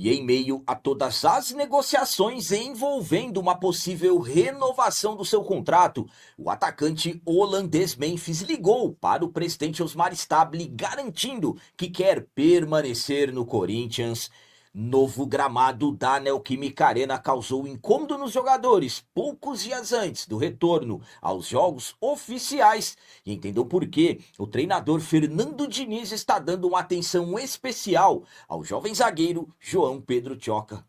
E em meio a todas as negociações envolvendo uma possível renovação do seu contrato, o atacante holandês Memphis ligou para o presidente Osmar Stabile garantindo que quer permanecer no Corinthians. Novo gramado da Neoquímica Arena causou incômodo nos jogadores poucos dias antes do retorno aos jogos oficiais. E entendeu por quê? O treinador Fernando Diniz está dando uma atenção especial ao jovem zagueiro João Pedro Tioca.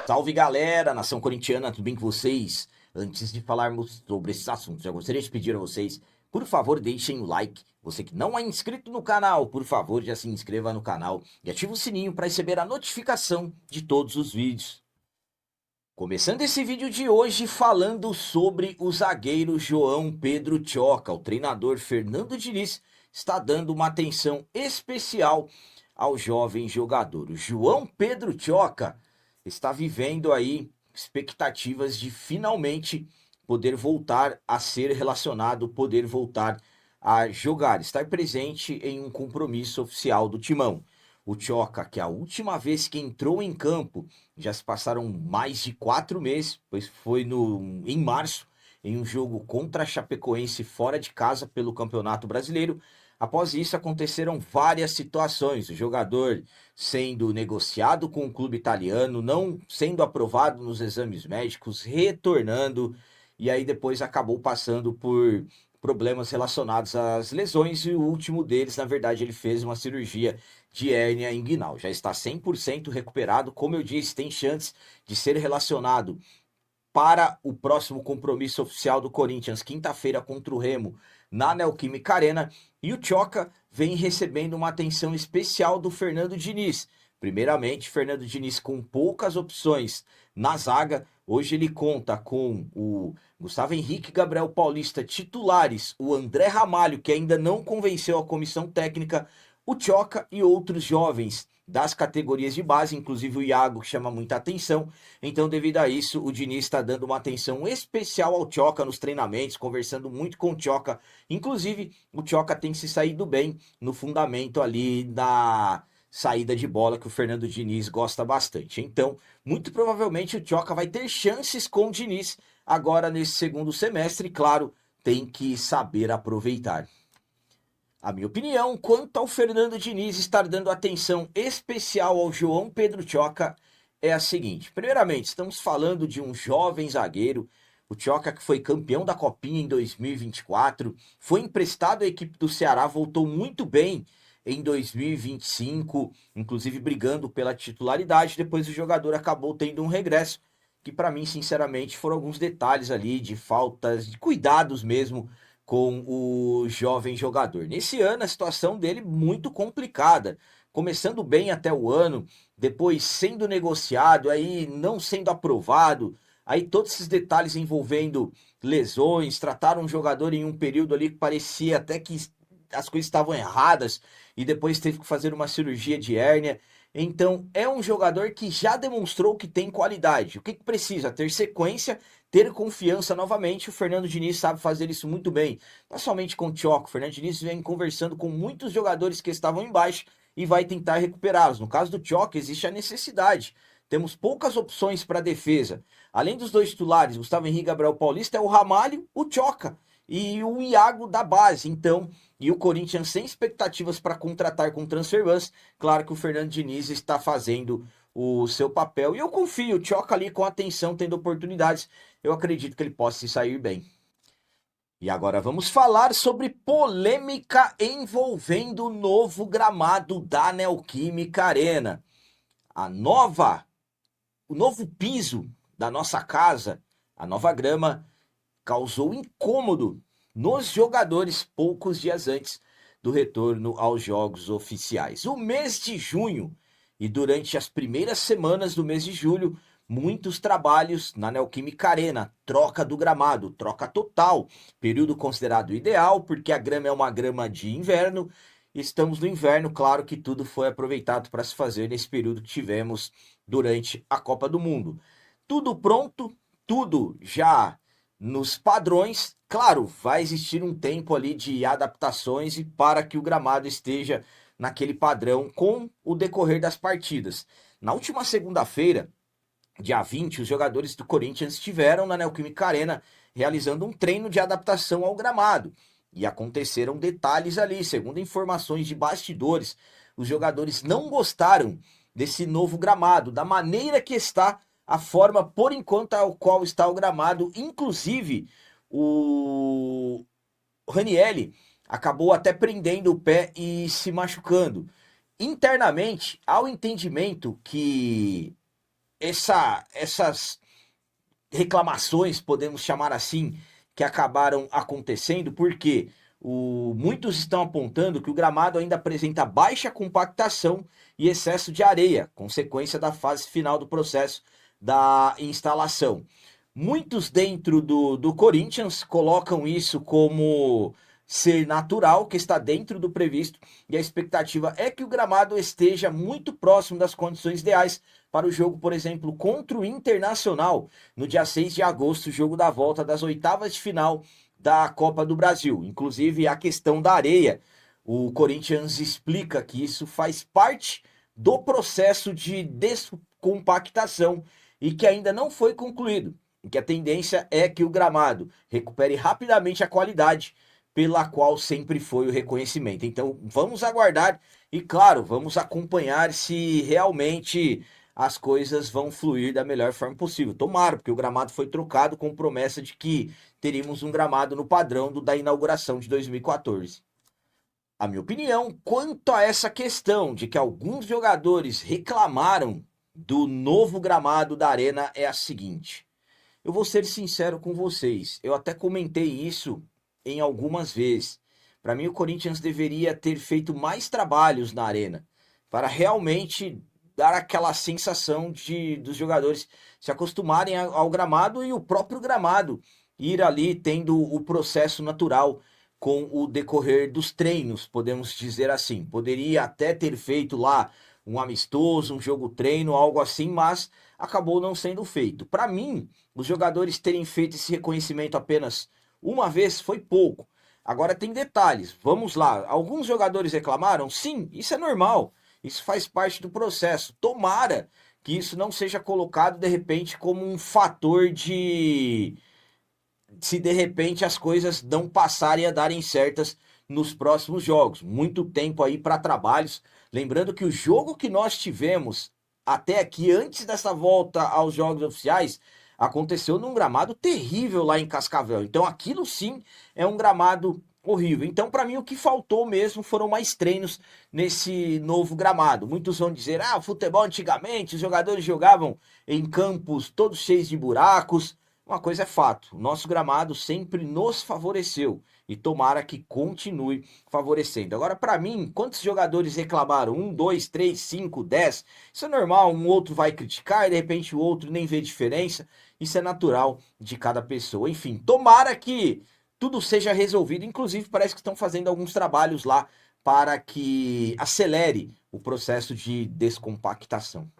Salve galera, nação corintiana, tudo bem com vocês? Antes de falarmos sobre esses assuntos, eu gostaria de pedir a vocês, por favor, deixem o like. Você que não é inscrito no canal, por favor, já se inscreva no canal e ative o sininho para receber a notificação de todos os vídeos. Começando esse vídeo de hoje falando sobre o zagueiro João Pedro Tioca, o treinador Fernando Diniz está dando uma atenção especial ao jovem jogador. O João Pedro Tioca está vivendo aí expectativas de finalmente poder voltar a ser relacionado, poder voltar a jogar, estar presente em um compromisso oficial do Timão. O Tioca, que a última vez que entrou em campo, já se passaram mais de 4 meses, pois foi em março, em um jogo contra a Chapecoense fora de casa pelo Campeonato Brasileiro. Após isso, aconteceram várias situações. O jogador sendo negociado com o clube italiano, não sendo aprovado nos exames médicos, retornando, e aí depois acabou passando por problemas relacionados às lesões, e o último deles, na verdade, ele fez uma cirurgia de hérnia inguinal. Já está 100% recuperado, como eu disse, tem chance de ser relacionado para o próximo compromisso oficial do Corinthians, quinta-feira contra o Remo, na Neoquímica Arena, e o Tioca vem recebendo uma atenção especial do Fernando Diniz. Primeiramente, Fernando Diniz com poucas opções na zaga, hoje ele conta com o Gustavo Henrique, Gabriel Paulista titulares, o André Ramalho, que ainda não convenceu a comissão técnica, o Tioca e outros jovens das categorias de base, inclusive o Iago, que chama muita atenção. Então, devido a isso, o Diniz está dando uma atenção especial ao Tioca nos treinamentos, conversando muito com o Tioca. Inclusive, o Tioca tem se saído bem no fundamento ali da saída de bola, que o Fernando Diniz gosta bastante. Então, muito provavelmente o Tioca vai ter chances com o Diniz agora nesse segundo semestre. Claro, tem que saber aproveitar. A minha opinião quanto ao Fernando Diniz estar dando atenção especial ao João Pedro Tioca é a seguinte. Primeiramente, estamos falando de um jovem zagueiro, o Tioca que foi campeão da Copinha em 2024, foi emprestado à equipe do Ceará, voltou muito bem em 2025, inclusive brigando pela titularidade. Depois o jogador acabou tendo um regresso, que para mim, sinceramente, foram alguns detalhes ali de faltas, de cuidados mesmo com o jovem jogador. Nesse ano, a situação dele muito complicada. Começando bem até o ano, depois sendo negociado, aí não sendo aprovado, aí todos esses detalhes envolvendo lesões, trataram um jogador em um período ali que parecia até que as coisas estavam erradas e depois teve que fazer uma cirurgia de hérnia. Então, é um jogador que já demonstrou que tem qualidade. O que precisa? Ter sequência, ter confiança novamente. O Fernando Diniz sabe fazer isso muito bem. Não somente com o Tioca, o Fernando Diniz vem conversando com muitos jogadores que estavam embaixo e vai tentar recuperá-los. No caso do Tioca, existe a necessidade. Temos poucas opções para a defesa. Além dos dois titulares, Gustavo Henrique e Gabriel Paulista, é o Ramalho, o Tioca e o Iago da base. Então, e o Corinthians sem expectativas para contratar com transferbans. Claro que o Fernando Diniz está fazendo o seu papel. E eu confio, o Tioca ali com atenção, tendo oportunidades. Eu acredito que ele possa se sair bem. E agora vamos falar sobre polêmica envolvendo o novo gramado da Neoquímica Arena. O novo piso da nossa casa, a nova grama, causou incômodo nos jogadores poucos dias antes do retorno aos jogos oficiais. O mês de junho e durante as primeiras semanas do mês de julho, muitos trabalhos na Neoquímica Arena, troca do gramado, troca total, período considerado ideal, porque a grama é uma grama de inverno. Estamos no inverno, claro que tudo foi aproveitado para se fazer nesse período que tivemos durante a Copa do Mundo. Tudo pronto, tudo já nos padrões. Claro, vai existir um tempo ali de adaptações e para que o gramado esteja naquele padrão com o decorrer das partidas. Na última segunda-feira, dia 20, os jogadores do Corinthians estiveram na Neoquímica Arena realizando um treino de adaptação ao gramado. E aconteceram detalhes ali, segundo informações de bastidores, os jogadores não gostaram desse novo gramado, da maneira que está, a forma por enquanto ao qual está o gramado. Inclusive, o Ranielli acabou até prendendo o pé e se machucando. Internamente, há o entendimento que essas reclamações, podemos chamar assim, que acabaram acontecendo, porque muitos estão apontando que o gramado ainda apresenta baixa compactação e excesso de areia, consequência da fase final do processo da instalação. Muitos dentro do Corinthians colocam isso como ser natural, que está dentro do previsto, e a expectativa é que o gramado esteja muito próximo das condições ideais para o jogo, por exemplo, contra o Internacional, no dia 6 de agosto, jogo da volta das oitavas de final da Copa do Brasil. Inclusive, a questão da areia, o Corinthians explica que isso faz parte do processo de descompactação e que ainda não foi concluído, e que a tendência é que o gramado recupere rapidamente a qualidade pela qual sempre foi o reconhecimento. Então, vamos aguardar e, claro, vamos acompanhar se realmente as coisas vão fluir da melhor forma possível. Tomara, porque o gramado foi trocado com promessa de que teríamos um gramado no padrão da inauguração de 2014. A minha opinião quanto a essa questão de que alguns jogadores reclamaram do novo gramado da Arena é a seguinte. Eu vou ser sincero com vocês, eu até comentei isso em algumas vezes. Para mim, o Corinthians deveria ter feito mais trabalhos na Arena para realmente dar aquela sensação dos jogadores se acostumarem ao gramado e o próprio gramado ir ali tendo o processo natural com o decorrer dos treinos, podemos dizer assim. Poderia até ter feito lá um amistoso, um jogo treino, algo assim, mas acabou não sendo feito. Para mim, os jogadores terem feito esse reconhecimento apenas uma vez foi pouco. Agora tem detalhes. Vamos lá. Alguns jogadores reclamaram? Sim, isso é normal. Isso faz parte do processo. Tomara que isso não seja colocado de repente como um fator de se de repente as coisas não passarem a darem certas nos próximos jogos. Muito tempo aí para trabalhos. Lembrando que o jogo que nós tivemos até aqui, antes dessa volta aos jogos oficiais, aconteceu num gramado terrível lá em Cascavel. Então aquilo sim é um gramado horrível. Então, para mim, o que faltou mesmo foram mais treinos nesse novo gramado. Muitos vão dizer, futebol antigamente, os jogadores jogavam em campos todos cheios de buracos. Uma coisa é fato, o nosso gramado sempre nos favoreceu e tomara que continue favorecendo. Agora, para mim, quantos jogadores reclamaram? 1, 2, 3, 5, 10? Isso é normal, um outro vai criticar e de repente o outro nem vê diferença. Isso é natural de cada pessoa. Enfim, tomara que tudo seja resolvido. Inclusive, parece que estão fazendo alguns trabalhos lá para que acelere o processo de descompactação.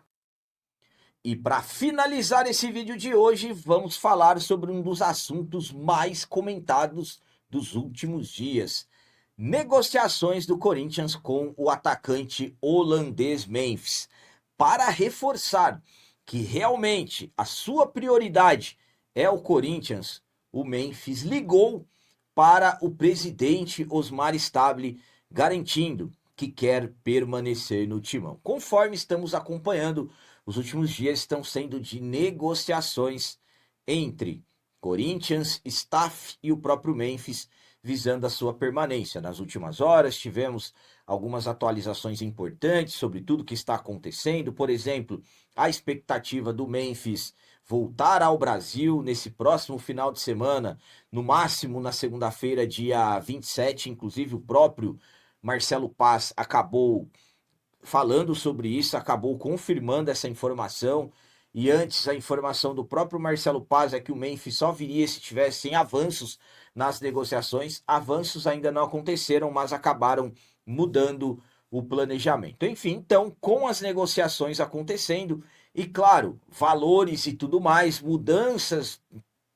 E para finalizar esse vídeo de hoje, vamos falar sobre um dos assuntos mais comentados dos últimos dias. Negociações do Corinthians com o atacante holandês Memphis. Para reforçar que realmente a sua prioridade é o Corinthians, o Memphis ligou para o presidente Osmar Stable, garantindo que quer permanecer no timão. Conforme estamos acompanhando, os últimos dias estão sendo de negociações entre Corinthians, staff e o próprio Memphis, visando a sua permanência. Nas últimas horas tivemos algumas atualizações importantes sobre tudo que está acontecendo. Por exemplo, a expectativa do Memphis voltar ao Brasil nesse próximo final de semana, no máximo na segunda-feira, dia 27. Inclusive o próprio Marcelo Paz acabou falando sobre isso, acabou confirmando essa informação. E antes, a informação do próprio Marcelo Paz é que o Memphis só viria se tivessem avanços nas negociações. Avanços ainda não aconteceram, mas acabaram mudando o planejamento. Enfim, então, com as negociações acontecendo e, claro, valores e tudo mais, mudanças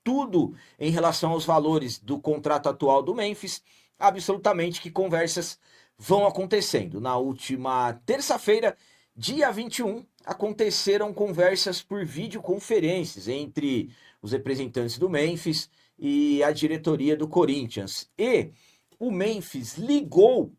tudo em relação aos valores do contrato atual do Memphis, absolutamente que conversas vão acontecendo. Na última terça-feira, dia 21, aconteceram conversas por videoconferências entre os representantes do Memphis e a diretoria do Corinthians. E o Memphis ligou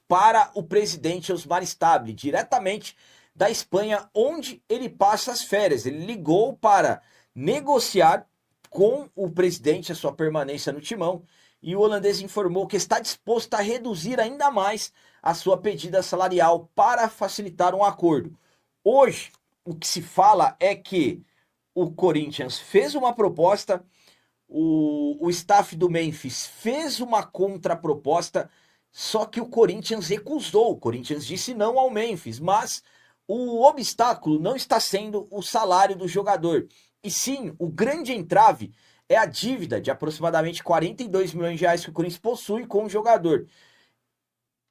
para o presidente Osmar Stabile, diretamente da Espanha, onde ele passa as férias. Ele ligou para negociar com o presidente a sua permanência no timão, e o holandês informou que está disposto a reduzir ainda mais a sua pedida salarial para facilitar um acordo. Hoje, o que se fala é que o Corinthians fez uma proposta, o staff do Memphis fez uma contraproposta, só que o Corinthians recusou. O Corinthians disse não ao Memphis, mas o obstáculo não está sendo o salário do jogador, e sim, o grande entrave é a dívida de aproximadamente 42 milhões de reais que o Corinthians possui com o jogador.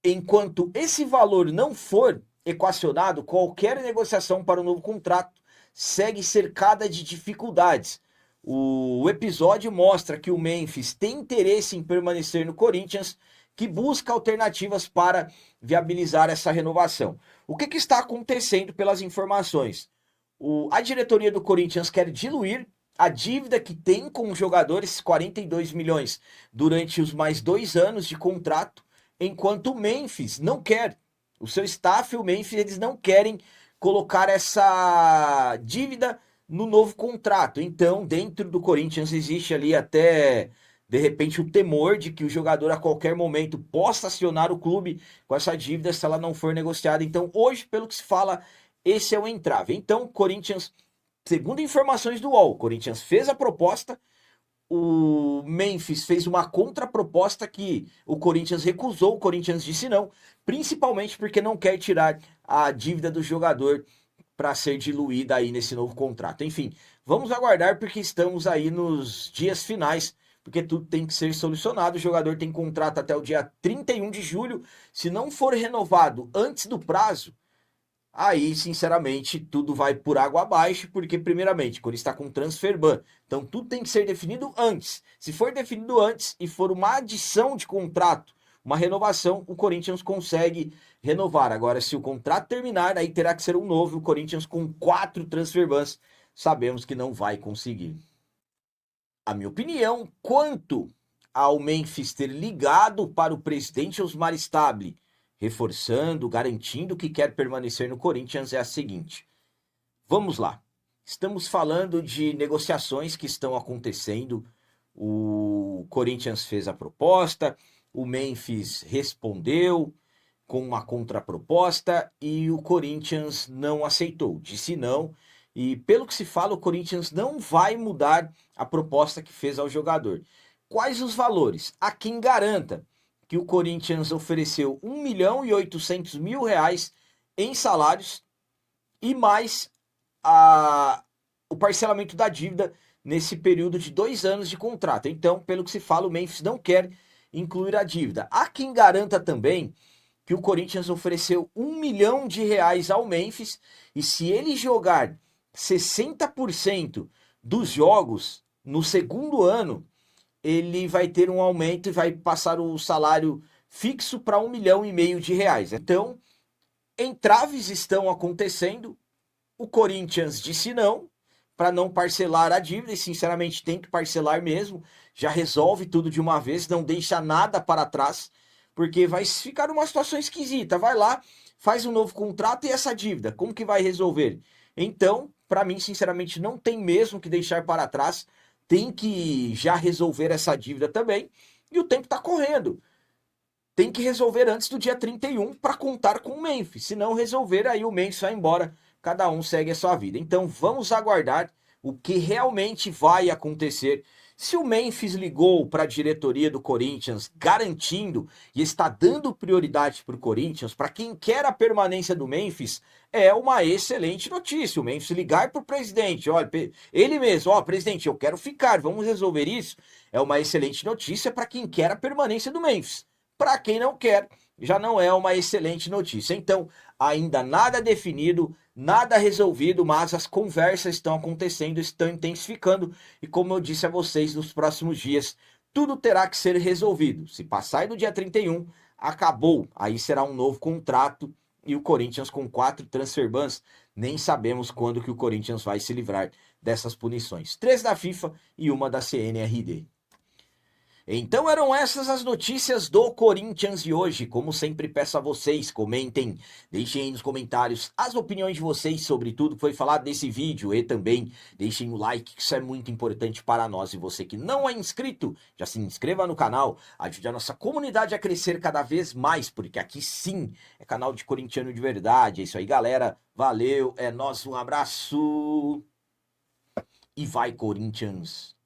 Enquanto esse valor não for equacionado, qualquer negociação para o novo contrato segue cercada de dificuldades. O episódio mostra que o Memphis tem interesse em permanecer no Corinthians, que busca alternativas para viabilizar essa renovação. O que está acontecendo pelas informações? A diretoria do Corinthians quer diluir a dívida que tem com os jogadores, 42 milhões, durante os mais 2 anos de contrato, enquanto o Memphis não quer. O seu staff e o Memphis, eles não querem colocar essa dívida no novo contrato. Então, dentro do Corinthians existe ali até, de repente, o temor de que o jogador a qualquer momento possa acionar o clube com essa dívida se ela não for negociada. Então, hoje, pelo que se fala, esse é o entrave. Então, o Corinthians, segundo informações do UOL, o Corinthians fez a proposta, o Memphis fez uma contraproposta que o Corinthians recusou, o Corinthians disse não, principalmente porque não quer tirar a dívida do jogador para ser diluída aí nesse novo contrato. Enfim, vamos aguardar porque estamos aí nos dias finais, porque tudo tem que ser solucionado. O jogador tem contrato até o dia 31 de julho. Se não for renovado antes do prazo, aí, sinceramente, tudo vai por água abaixo, porque, primeiramente, quando está com transfer ban, então tudo tem que ser definido antes. Se for definido antes e for uma adição de contrato, uma renovação, o Corinthians consegue renovar. Agora, se o contrato terminar, aí terá que ser um novo. O Corinthians com 4 transfer bans, sabemos que não vai conseguir. A minha opinião, quanto ao Memphis ter ligado para o presidente Osmar Stabile, reforçando, garantindo que quer permanecer no Corinthians, é a seguinte. Vamos lá. Estamos falando de negociações que estão acontecendo. O Corinthians fez a proposta, o Memphis respondeu com uma contraproposta e o Corinthians não aceitou, disse não. E pelo que se fala, o Corinthians não vai mudar a proposta que fez ao jogador. Quais os valores? Há quem garanta que o Corinthians ofereceu 1.800.000 reais em salários e mais o parcelamento da dívida nesse período de 2 anos de contrato. Então, pelo que se fala, o Memphis não quer incluir a dívida. Há quem garanta também que o Corinthians ofereceu 1 milhão de reais ao Memphis e se ele jogar 60% dos jogos no segundo ano, ele vai ter um aumento e vai passar o salário fixo para 1,5 milhão de reais. Então, entraves estão acontecendo. O Corinthians disse não, para não parcelar a dívida, e sinceramente tem que parcelar mesmo. Já resolve tudo de uma vez, não deixa nada para trás, porque vai ficar uma situação esquisita. Vai lá, faz um novo contrato e essa dívida, como que vai resolver? Então, para mim, sinceramente, não tem mesmo que deixar para trás. Tem que já resolver essa dívida também. E o tempo está correndo. Tem que resolver antes do dia 31 para contar com o Memphis. Se não resolver, aí o Memphis vai embora. Cada um segue a sua vida. Então vamos aguardar o que realmente vai acontecer. Se o Memphis ligou para a diretoria do Corinthians garantindo e está dando prioridade para o Corinthians, para quem quer a permanência do Memphis, é uma excelente notícia. O Memphis ligar para o presidente, olha, ele mesmo, ó, presidente, eu quero ficar, vamos resolver isso. É uma excelente notícia para quem quer a permanência do Memphis. Para quem não quer, já não é uma excelente notícia. Então, ainda nada definido, Nada resolvido, mas as conversas estão acontecendo, estão intensificando. E como eu disse a vocês, nos próximos dias, tudo terá que ser resolvido. Se passar do dia 31, acabou. Aí será um novo contrato. E o Corinthians com 4 transfer bans, nem sabemos quando que o Corinthians vai se livrar dessas punições. 3 da FIFA e uma da CNRD. Então eram essas as notícias do Corinthians de hoje. Como sempre, peço a vocês, comentem, deixem aí nos comentários as opiniões de vocês sobre tudo que foi falado nesse vídeo e também deixem o like, que isso é muito importante para nós. E você que não é inscrito, já se inscreva no canal, ajude a nossa comunidade a crescer cada vez mais, porque aqui sim é canal de corintiano de verdade. É isso aí, galera. Valeu, é nóis, um abraço e vai, Corinthians!